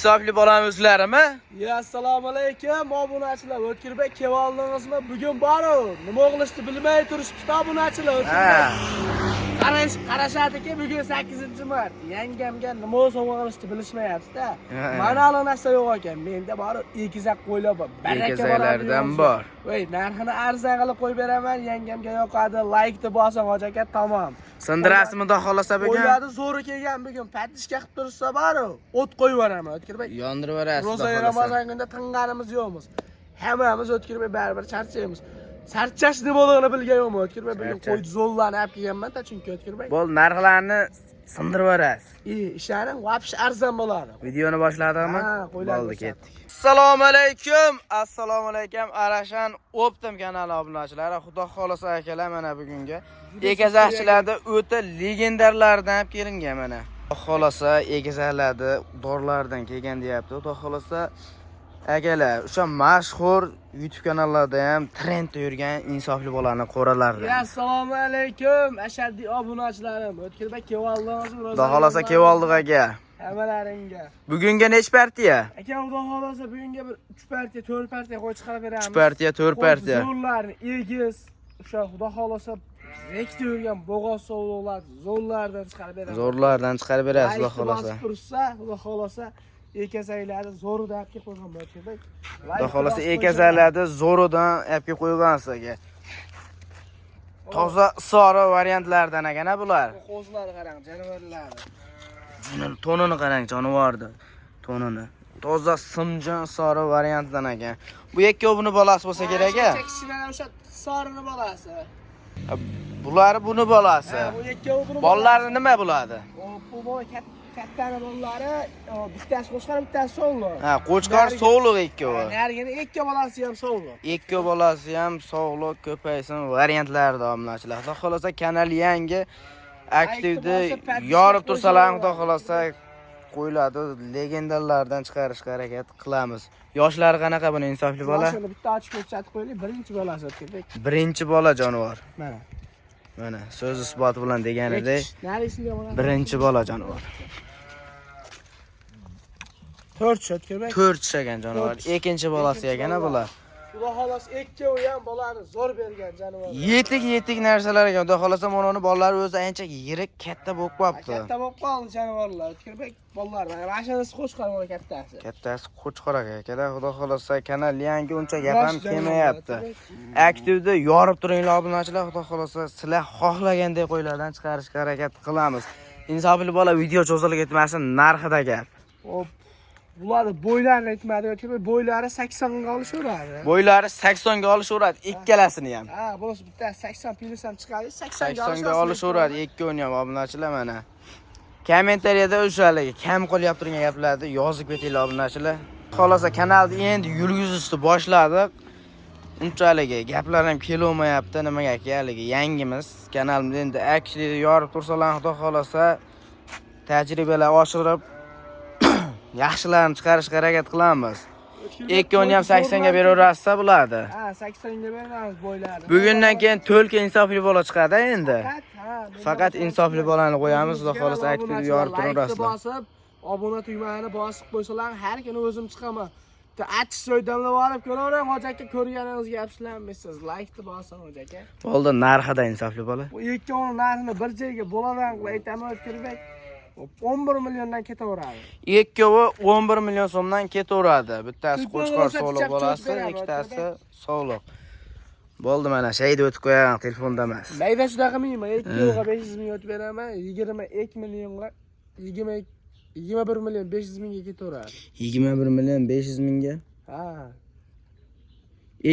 Insofli bolam o'zlarimi? Ya assalomu alaykum obunachilar. O'tkirbek kevoldingizmi? Bugun bor-u. Nima o'qilishni bilmay turishibdi obunachilar. Qarashadiki bugun 8-mart. Yangamga nima sovg'a qilishni bilishmayapti-da. Mana hali narsa yo'q ekan. Menda bor-u egizak qo'ylar bor. Egizaklardan bor. Voy, narxini arzon qilib qo'yib beraman. Yangamga yoqadi. Like-ni bosing, aka, tamom. Sindirasizmi xudo xolasa bugun? Qo'ylarni zo'ri kelgan bugun. Patishga qilib tursa bor-u. O't qo'yib beraman, O'tkirbek. Yondirib berasiz. Roza Ramazon kunida tinganimiz yo'qmiz. Hammamiz O'tkirmay baribir charchaymiz. Sarchash nima bo'lganini bilgan yo'qmi O'tkirmay? Bugun qo'y zo'llarni olib kelganman-da, chunki O'tkirmay. Bo'l, narxlarni sindirib berasiz. Ishlaring vobshe arzon bo'ladi. Videoni boshladikmi? Ha, qo'ylarni Bo'ldi, ketdik. Assalomu alaykum. Assalomu alaykum. Arashan Optim kanali obunachilari. Xudo xolasa akalar, mana bugunga egizakchilarda o'ta legendarlardan olib kelingan mana. Xudo xolasa egizaklarda dorlardan kelgan deyapti. Xudo xolasa akalar, o'sha mashhur YouTube kanallarda ham trendda yurgan insofli bolalarni qo'ralardan. Assalomu alaykum ashaddiy obunachilarim. O'tkirmay kevoldingizmi? Xudo xolasa kevoldik aka. Hammalaringga. Bugunga nechta partiya? Aka, xudo xolasa bugunga bir 3 partiya, 4 partiya qo'yib chiqarib beramiz. 3 partiya, 4 partiya. Zo'rlarni egiz, o'sha xudo xolasa rekda yurgan bo'g'oz sovliqlar, zo'rlardan chiqarib beramiz. Zo'rlardan chiqarib berasiz, xudo xolasa. Xudo xolasa ekazaklarni zo'rida olib kelib qo'ygan bo'lar. Xudo xolasa ekazaklarni zo'ridan olib kelib qo'ygansiz aka. Toza sora variantlardan akana bular. Qo'zlari qarang, jonivorlar. Tonini qarang, jonivordi. Tonini. Toza simjon sora variantdan ekan. Bu ikkovini bolasi bo'lsa kerak-a? Kichkina o'sha sorini bolasi. Bular buni bolasi. Bu ikkovi buni. Bolalari nima bo'ladi? Bu kattani bolalari, bittasi qo'chqor, bittasi sog'liq. Ha, qo'chqor sog'liq ikkovi. Narigini ikki bolasi ham sog'liq. Ikki bolasi ham sog'liq, ko'paysin variantlarda omlachilar. Xudo xolasa kanal yangi aktivda yorib tursalar, xudo xolasa qo'yiladi, legendalardan chiqarishga harakat qilamiz. Yoshlari qanaqa buni insofli bola? Yoshini bitta ochib ko'rsatib qo'yaylik, birinchi bolasi O'tkirбек. Birinchi bola jonivor. Mana. Mana so'z isboti bilan deganidek, Narisiga bo'ladi. birinchi bola jonivor. 4 O'tkirбек. 4 ishagan jonivor. Ikkinchi bolasi ekana bular. Xudo xolasa ikkovi ham bolani zo'r bergan jonivor. Yetik narsalar ekan. Xudo xolasa mononi bolalari o'zi ancha yirik, katta bo'lib qolibdi. Katta bo'lib qoldi jonivorlar. O'tkirбек bolalar. Mashinasi qo'shqor bo'la kattasi. Kattasi qo'chqor aka. Xudo xolasa kanal yangi uncha gap ham kelmayapti. Aktivda yorib turinglar obunachilar. Xudo xolasa sizlar xohlagandek qo'ylardan chiqarishga harakat qilamiz. Insofli bola video cho'zilib ketmasin, narxida gap. Hop. Bularni bo'ylarini aytmadi, O'tkirбек bo'ylari 80 ga olishaveradi. Bo'ylari 80 ga olishaveradi, ikkalasini ham. Ha, bo'lsa bitta 80 plyus ham chiqadi, 80 ga olishaveradi, ikkovini ham obunachilar mana. Kommentariyada o'shaligi kam qolyapti turgan gaplarni yozib ketinglar obunachilar. Xolasa kanalni endi yurgizishni boshladik. Unchalik gaplar ham kelolmayapti, nimaga ekanligi yangimiz. Kanalimiz endi aktivda yorib tursalar, xudo xolasa tajribalar oshirib yaxshilarni chiqarishga harakat qilamiz. Ikkoni ham 80 ga beraverasiz bo'ladi. Ha, 80 ga beramiz bo'ylarni. Bugundan keyin to'lka insofli bola chiqadi endi. Faqat insofli bolani qo'yamiz, xudo xolasa aktivda yorib turaverasizlar. Bosib, obuna tugmani bosib qo'ysalar, har kuni o'zim chiqaman. Achchiq joydan olib ko'ravering, hoji aka, ko'rganingizga afsuslanmaysiz. Like-ni bosing, hoji aka. Bo'ldi, narxida insofli bola. Bu ikkovini narxini bir joyga bo'ladan qilib aytaman, O'tkirбек. 11 milliondan ketaveradi. Ikkovi 11 million so'mdan ketaveradi. Bittasi qo'chqor sog'liq bolasi, ikkitasi sog'liq. Bo'ldi, mana shayda o'tib qo'yaman, telefonda emas. Mayda shunaqa qilmayman, ikkoviga 500 ming o'tib beraman, 22 millionga 21 million 500 mingga ketaveradi. 21 million 500 mingga? Ha.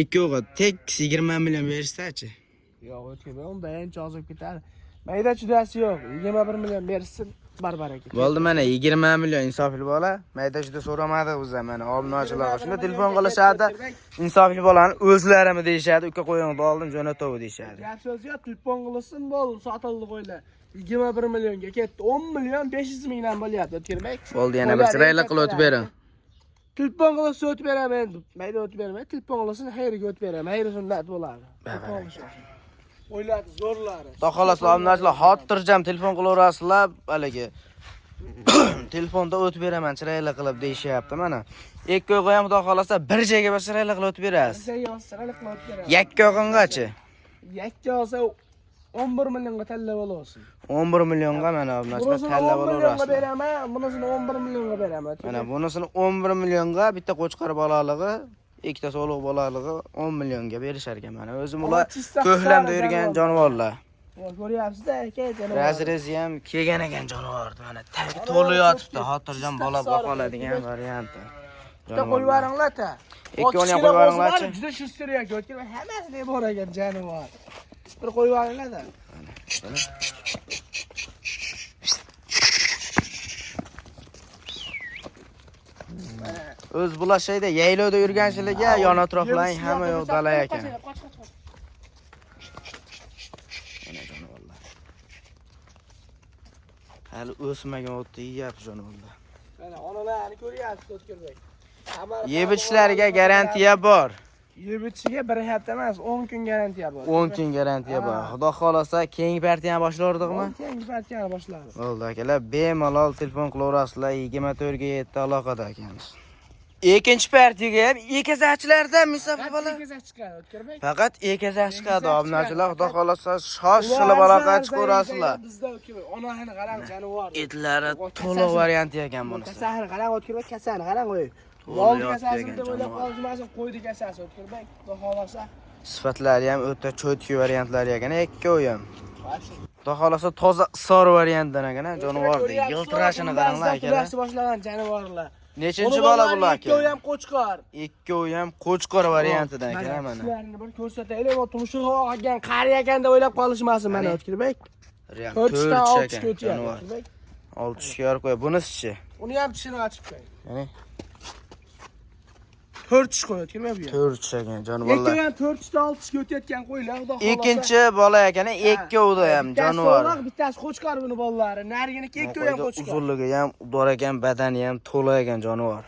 Ikkoviga tek 20 million bersa-chi? Yo'q, O'tkirбек, unda ancha ozib ketadi. Mayda chudasi yo'q, 21 million bersin. Barbaraka. Bo'ldi, mana 20 million insofli bola. Mayda juda so'ramadi o'zi mana obunachilar. Shunda telefon qilishadi. Insofli bolani o'zlarimi deyshadi, uka qo'yingni oldim, jo'natav deyshadi. Gap so'z yo'q, telefon qilsin, bo'ldi, sotildi qo'ylar. 21 millionga ketdi. 10 million 500 mingdan bo'lyapti, O'tkirбек. Bo'ldi, yana bir sirayla qilib o'tib bering. Telefon qilsa o'tib beraman endi. Mayda o'tib beraman, telefon qilsin, xayriga o'tib beraman. Xayri sunnat bo'ladi. O'yladi zo'rlari. Xudo xolasa obunachilar xotirjam telefon qilaverasizlar, haligi Telefonda o'tib beraman, chiroyli qilib deyishyapti mana. Ikki oyga ham xudo xolasa bir joyga bas chiroyli qilib o'tib berasiz. Yakka oygacha. Yakka olsa 11 millionga tanlab olasiz. 11 millionga mana obunachilar tanlab olasizlar. Beraman, bunisini 11 millionga beraman. Mana bunisini 11 millionga, bitta qo'chqar bolalig'i, ikkita so'liq bolalig'i 10 millionga berishar ekan mana. O'zim ular ko'hlamda yurgan jonivorlar. Ko'ryapsiz-da, aka, jonivor. Razrezi ham kelgan ekan jonivorni mana. Tagi to'lib yotibdi, xotirjam bola boqoladigan varianti. Bitta qo'yvaringlar-ta. Ikki o'nga qo'yvaringlar-chi. Juda shustiryak yo'q. Hammasi bor ekan jonivor. Bir qo'yvaringlar-da. O'z bular shayda yaylovda yurganchiligiga yon atroflaring hamma yo'q dala ekan. Mana jonivorlar. Hali o'smagan o'tni yeyapti jonivorlar. Mana onalarni ko'ryapsiz, O'tkirbek. Yeb ichishlariga garantiya bor. Yeb ichishiga bir hafta emas, 10 kun garantiya bor. 10 kun garantiya bor. Xudo xolasa keyingi partiyani boshlardikmi? Keyingi partiyani boshladi. Bo'ldi akalar, bemalol telefon qilaverasizlar, 24 ga 7 aloqada ekanmiz. Ikkinchi partiyaga ham ekazachlarda misafir bola. Ekazach chiqadi, O'tkirbek. Faqat ekazach chiqadi, obunachilar, xudo xolasa shoshilib aloqa chiqaverasizlar. Bizda O'tkirbek, onani qarang, jonivor. Etlari to'liq varianti ekan bunisi. Kasani qarang, O'tkirbek, kasani qarang qo'y. Vol kasasi deb o'ylab qolmasin, qo'ydi kasasi, O'tkirbek. Xudo xolasa. Sifatlari ham o'ta cho'tki variantlari ekan, ikkovi ham. Xudo xolasa toza isor variantdan ekan, jonivorni yiltirashini qaranglar akalar. Boshlagan jonivorlar. Nechinchi bola bular aka? Ikkovi ham qo'chqor. Ikkovi ham qo'chqor variantidan ekan mana. Shularni bir ko'rsataylik, va tumshuq olgan qari ekan deb o'ylab qolishmasin mana, O'tkirbek. Real 4 ta 6 ekan. ko'tyapti. 6 ga qo'y. Bunisi-chi? Uni ham tishini ochib qo'y. Ya'ni 4 tish qo'y, O'tkirbek bu. 4 ekan jonivorlar. Ikkovi ham 4 ta 6 tish ko'tayotgan qo'ylar, xudo xolasa. Ikkinchi bola ekan, ikkovida ham jonivor. Bittasi qo'chqor buni bolalari, nariginiki ikkovi ham qo'chqor. Uzunligi ham, bor ekan, badani ham to'la ekan jonivor.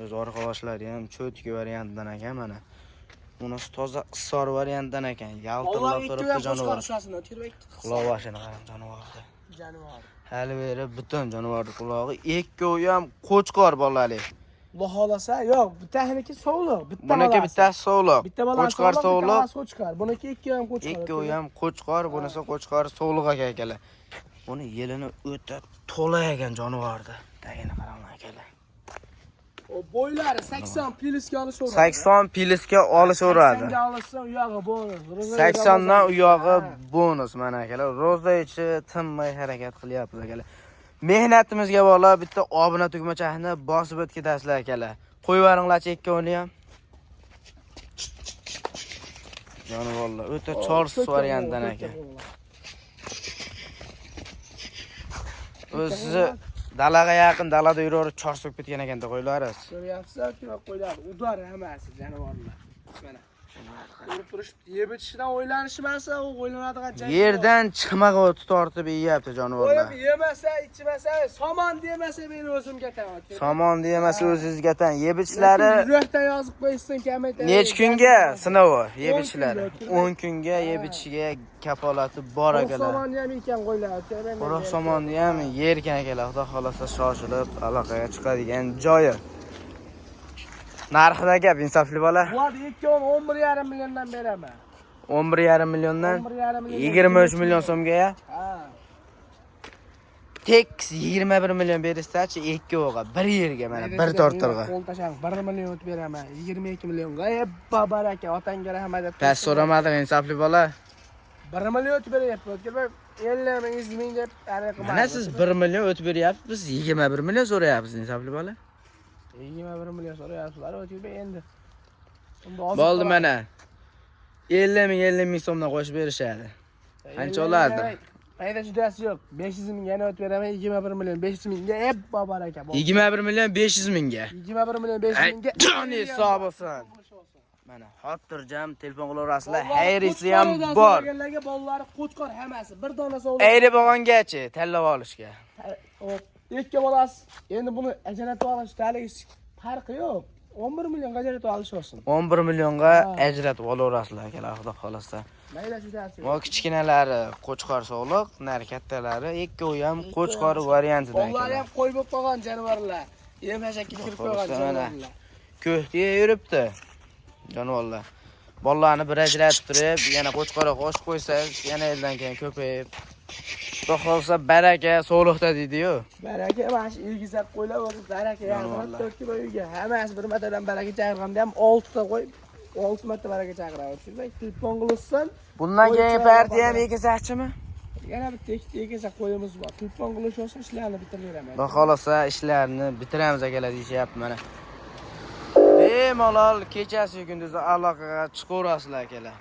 O'z orqaloshlari ham cho'tki variantdan ekan mana. Bunisi toza isor variantdan ekan. Yaltirlab turibdi jonivor. Quloqbashini qarang jonivorda. Jonivor. Hali beri butun jonivorning qulog'i. Ikkovi ham qo'chqor bolali. Xudo xolasa, yo'q, bittasiniki sovliq, Buniki bittasi sovliq. Bitta bola Qo'chqor sovliq. qo'chqor. Buniki ikkovi ham qo'chqor. Ikkovi ham qo'chqor, bunisi qo'chqor sovliq akalar. Buni yelini o'ta to'la ekan jonivorda. Tagini qaranglar akalar. O bo'ylari 80 pilisga olishaveradi. 80 pilisga olishaveradi. 80 ga olsa u yog'i bonus. 80 dan u yog'i bonus mana akalar. Ro'zaichi tinmay harakat qilyapmiz akalar. Mehnatimizga bog'lab bitta obuna tugmachasini bosib o'tib ketasizlar akalar. Qo'yvaringlarchi ikkovini ham. Jonivorlar o'ta chorsiz variantdan aka. O'zi dalaga yaqin, dalada yuraverib chor so'kib ketgan ekanda qo'ylarsiz. Ko'ryapsiz-ku, qo'ylar udar hammasi jonivorlar. Mana. Ko'rib turishibdi, yeb itishidan o'ylanishmasa, u o'ylanadigan joy. Yerdan chiqmaga o'ti tortib yeyapti jonivorlar. Qo'yib yemasa, ichmasa, somon demasa meni o'zimga tan. Somon demasa o'zingizga tan. Yeb ichishlari yurakdan yozib qo'ysin kamaytirib. necha kunga sinovi yeb ichishlari? 10 kunga yeb ichishiga kafolati bor akalar. Somonni ham ekan qo'ylar. Quruq somonni ham yerkan akalar. Xudo xolasa shoshilib aloqaga chiqadigan joyi. Narxida gap insofli bola. Bu 11,5 milliondan beraman. 11,5 milliondan 11,5 million. 23 million so'mga ya. Ha. Tek 21 million berishsa-chi, ikki o'g'a bir yerga mana bir tortirg'a. Qo'l tashang 1 million o'tib beraman. 22 millionga. Baraka, otangga rahmat deb. Past so'ramadim insofli bola. 1 million o'tib beryapti. O'tkirib 50 ming deb ariq Mana siz 1 million o'tib beryapsiz, biz 21 million so'rayapmiz insofli bola. 21 million so'rayapsizlar, o'tkirib endi. Bo'ldi mana. 50 ming so'mdan qo'shib berishadi. Qancha olardi? Qayda judasi yo'q. 500 mingga yana o'tib beraman, 21 million 500 mingga baraka. 21 million 500 mingga. 21 million 500 mingga. Joni hisobisan. Mana xotirjam telefon qilaverasizlar. Hayrisi ham bor. Bolalari qo'chqor hammasi. Bir dona sovg'a. Ayri bo'lgangacha tanlab olishga. Ikki bolasi. Endi buni ajratib olish farqi yo'q. 11 million ajratib olish olsin. 11 millionga ajratib olaverasizlar akalar, xudo xolasa. Mayda chudasi. Mo kichkinalari qo'chqor sog'liq, nari kattalari ikkovi ham qo'chqor variantidan Ular keladi. ham qo'y bo'lib qolgan jonivorlar. Yem-yashakka kirib qolgan jonivorlar. Ko'htiga yuribdi. Jonivorlar. Bollarni bir ajratib turib, yana qo'chqorga qo'shib qo'ysa, yana eldan keyin ko'payib. Xudo xolsa baraka sog'liqda deydi-yu. Baraka mana shu egizak qo'ylar o'zi baraka yarmi 4 kilo uyga. Hammasi bir martadan baraka chaqirganda ham 6 ta qo'yib 6 marta baraka chaqiradi. Telefon qilsan. Bundan keyin partiya ham ekizakchimi? Yana bitta ikkita egizak qo'yimiz bor. Telefon qilish olsa ishlarni bitiraveramiz. Xudo xolsa ishlarni bitiramiz akalar deyapti mana. Bemalol kechasi kunduzi aloqaga chiqaverasizlar akalar.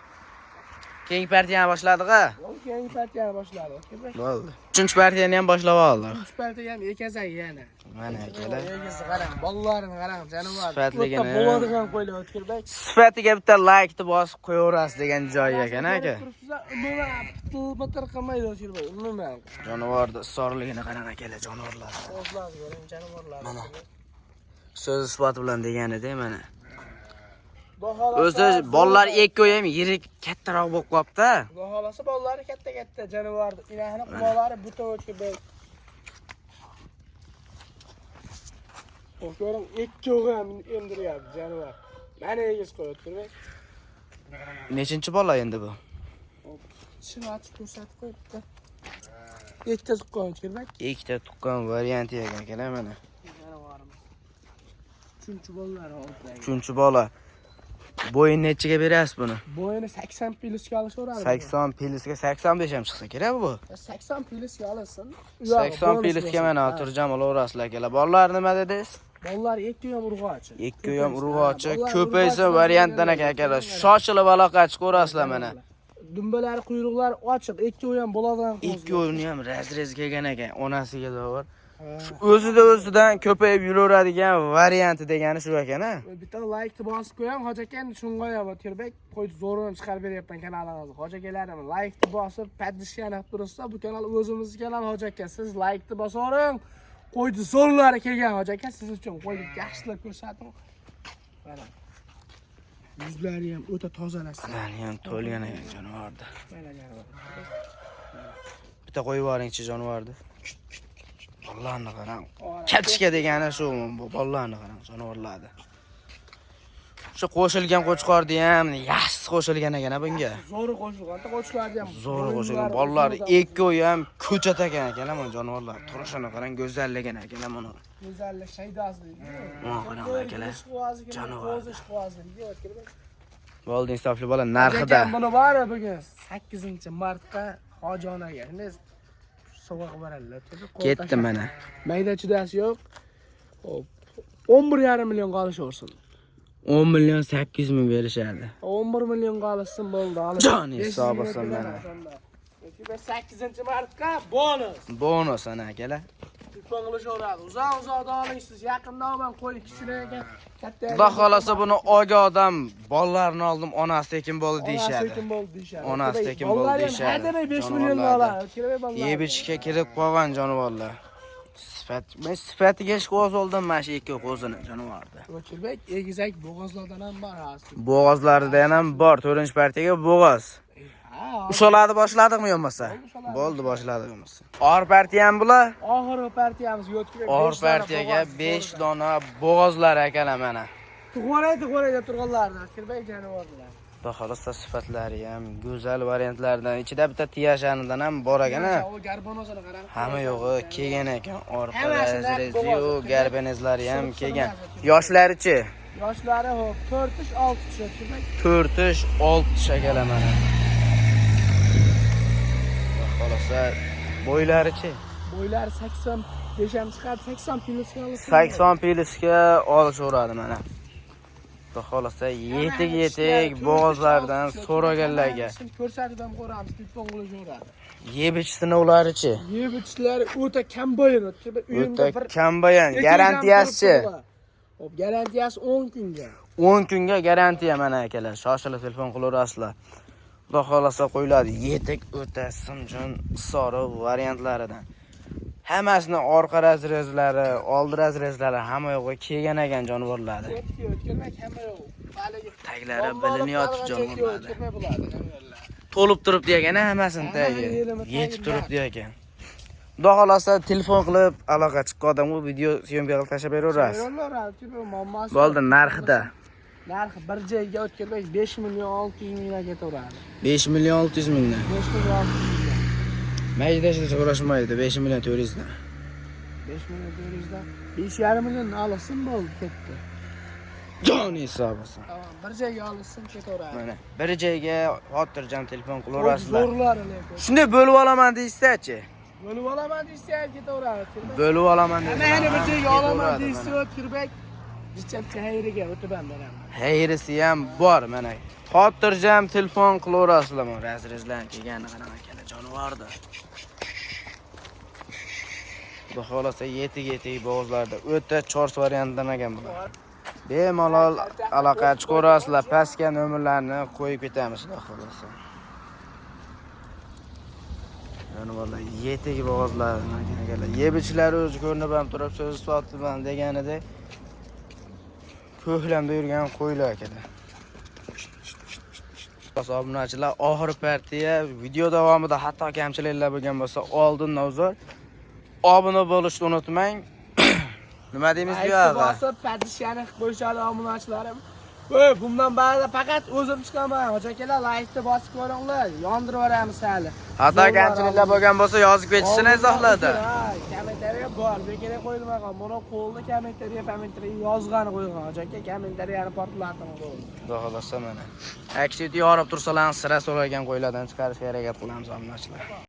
Keyingi partiyani boshladik-a? Keyingi partiyani boshladi. Bo'ldi. 3-partiyani ham boshlab oldik. 3 partiya ham ekazak yana. Mana akalar. Egizni qarang, bolalarini qarang, janovar. Sifatligini. Bo'ladigan qo'ylar O'tkirbek. Sifatiga bitta like-ni bosib qo'yaverasiz degan joyi ekan aka. Umuman bitir qilmaydi O'tkirbek. Umuman. Jonivorda isorligini qarang akalar, jonivorlar. O'zlari ko'ring, janovarlar. Mana. So'z sifati bilan deganida mana. O'zi O'zi bolalar ekkoy ham yirik kattaroq bo'lib qopti. Xudo xolasa bolalari katta-katta janovar. Ilahini qumoqlari buta O'tkirbek. Ko'ring, ikkovi ham emdiryapti janovar. Mana egiz qo'y O'tkirbek. Nechinchi bola endi bu? Shuni ochib ko'rsatib qo'yibdi. Ikkita tuqqan O'tkirbek. Ikkita tuqqan varianti ekan akalar mana. Janovarimiz. 3-bolalari oldidagi. 3-bola. Bo'yin nechiga berasiz buni? Bo'yini 80 pilisga olishaveradi. 80 pilisga 85 ham chiqsa kerak bu. 80 pilisga olsin. 80 pilisga mana turjam olaverasizlar akalar. Bolalar nima dedingiz? Bolalar ikki ham urg'ochi. Ikki ham urg'ochi, ko'paysa variantdan akalar. Shoshilib aloqa chiqaverasizlar mana. Dumbalari, quyruqlari ochiq, ikkovi ham bo'ladigan qo'z. Ikkovini ham razrez kelgan ekan, onasiga davr. O'zidan ko'payib yuraveradigan varianti degani shu ekan-a. Bitta like bosib qo'yam, hojakan shunga ham O'tkirbek qo'yib zo'rini chiqarib beryapman kanalimizga. Hojakalarim like bosib, padishgan olib tursa, bu kanal o'zimizning kanal hojaka. Siz like bosavering. Qo'ydi zo'rlari kelgan hojaka, siz uchun qo'yib yaxshilab ko'rsating. Mana. Yuzlari ham o'ta tozalasi. Mana ham to'lgan ekan jonivorda. Mana jonivar. Bitta qo'yib yuboringchi jonivorda. Bollarni qarang. Katishga degani shu, bollarni qarang, jonivorlarni. Shu qo'shilgan qo'chqorni ham yaxshi qo'shilgan ekan bunga. Zo'ri qo'shilgan, qo'chqorni ham. Zo'ri qo'shilgan. Bollar ikkovi ham ko'chat ekan akalar, mana jonivorlar. Turishini qarang, go'zalligini akalar mana. Go'zallik shaydasi. Mana qarang akalar. Jonivar. O'tkirib. Bo'ldi, insofli bola narxida. Buni bor bugun 8-martga Xojonaga. Endi sovg'a beradilar. Ketdi mana. Mayda chudasi yo'q. Hop. 11,5 million qolishaversin. 10 million 800 ming berishadi. 11 million qolishsin bo'ldi. Jon hisobisan mana. 8-martga bonus. Bonus ana akalar. Telefon qilishaveradi. Uzoq-uzoqda olingsiz. Yaqinda olman qo'y kichkina katta. Xudo xolasa buni olgan odam bollarni oldim, onasi tekin bo'ldi deyshadi. Onasi tekin bo'ldi deyshadi. Onasi tekin bo'ldi deyshadi. Hademay 5 million oladi. Yeb ichishga kirib qolgan jonivorlar. Men sifatiga qo'z oldim mana shu ikki qo'zini jonivorda. O'tkirbek egizak bo'g'ozlardan ham bor hozir. Bo'g'ozlaridan ham bor, 4-partiyaga bo'g'oz. Ushaladi boshladikmi yo'qmasa? Bo'ldi, boshladik yo'qmasa. Or partiya ham bular? Oxirgi partiyamiz O'tkirbek. Or partiyaga 5 dona bo'g'ozlar akalar mana. Tug'orayda turganlardan O'tkirbek jonivorlar. Xudo xolasa sifatlari ham go'zal variantlardan, ichida bitta tiyashanidan ham bor ekan-a. O garbonozini qarang. Hamma yo'g'i kelgan ekan. Orqa razrezi, garbanezlari ham kelgan. Yoshlarichi? Yoshlari hop 4-6 O'tkirbek. 4-6 akalar mana. Xolasa bo'ylarichi? Bo'ylari 85 ham chiqadi, 80 pilisga olsa. 80 pilisga olishaveradi mana. Xudo xolasa yetik bo'g'ozlardan so'raganlarga. Ko'rsatib ham ko'ramiz, telefon qilishaveradi. Yeb ichish sinovlarichi? Yeb ichishlari o'ta kambayan O'tkirbek. O'ta kambayan, garantiyasichi? Hop, garantiyasi 10 kunga. 10 kunga garantiya mana akalar. Shoshilib telefon qilaverasizlar. Xudo xolasa qo'yiladi. Yetik o'ta simjon sori variantlaridan. Hammasini orqa razrezlari, oldi razrezlari hamma yo'g'i kelgan ekan jonivorlar. O'tkirmak hamma yo'q. Taglari bilinyapti jonivorlar. to'lib turibdi ekan, hammasini tagi. yerimi Yetib tagi turibdi ekan. Xudo xolasa telefon qilib aloqa chiqqan odam u video syomka qilib tashlab beraverasiz. Yo'llar, tipo muammosi. Bo'ldi, narxida. Narxi bir joyga o'tkazib 5 million 600 mingdan ketaveradi. 5 million 600 mingdan. 5 million 600 mingdan. Maydashda so'rashmaydi, 5 million 400 dan. 5 million 400 dan 5,5 million olsin bo'ldi, ketdi. Jon hisobisan. Tamam, bir joyga olsin ketaveradi. Mana bir joyga xotirjam telefon qilaverasizlar. Zo'rlari lekin. Shunday bo'lib olaman deysiz-chi? Bo'lib olaman desa ham ketaveradi. Bo'lib olaman deysiz. Mana bir joyga olaman deysiz, o'tkirbek. Jichapcha hayriga o'taman beraman. Hayrisi ham bor mana. Xotirjam telefon qilaverasizlar. Mana razrezlan kelgani qanaqa ekan, jonivorda. Xudo xolasa yetik bo'g'izlarda o'ta chors variantdan ekan bular. Bemalol aloqa chiqarasizlar, pastga nomerlarni qo'yib ketamiz, xudo xolasa. Yani vallahi yetik bo'g'izlar akalar. Yebichlari o'zi ko'rinib ham turib so'z sotiman deganida ko'hlamda yurgan qo'ylar akalar. Obunachilar, oxir partiya video davomida hatto kamchiliklar bo'lgan bo'lsa, oldindan uzr. Obuna bo'lishni unutmang. Nima deymiz bu yoqqa? Bosib, padishani qo'yishadi obunachilarim. Voy, bundan ba'da faqat o'zim chiqaman. Ho'jakalar like-ni bosib ko'ringlar, yondirib yuboramiz hali. Hatto kamchiliklar bo'lgan bo'lsa, yozib ketishini izohladi. Kommentariya bor, bekor qo'yilmagan. Buni qo'lda kommentariya yozgani qo'ygan. Hojaka kommentariyani portlatib qo'ydi. Xudo xolasa mana. Aksiyada yorib tursalar, sira so'ragan qo'ylardan chiqarishga harakat qilamiz obunachilar.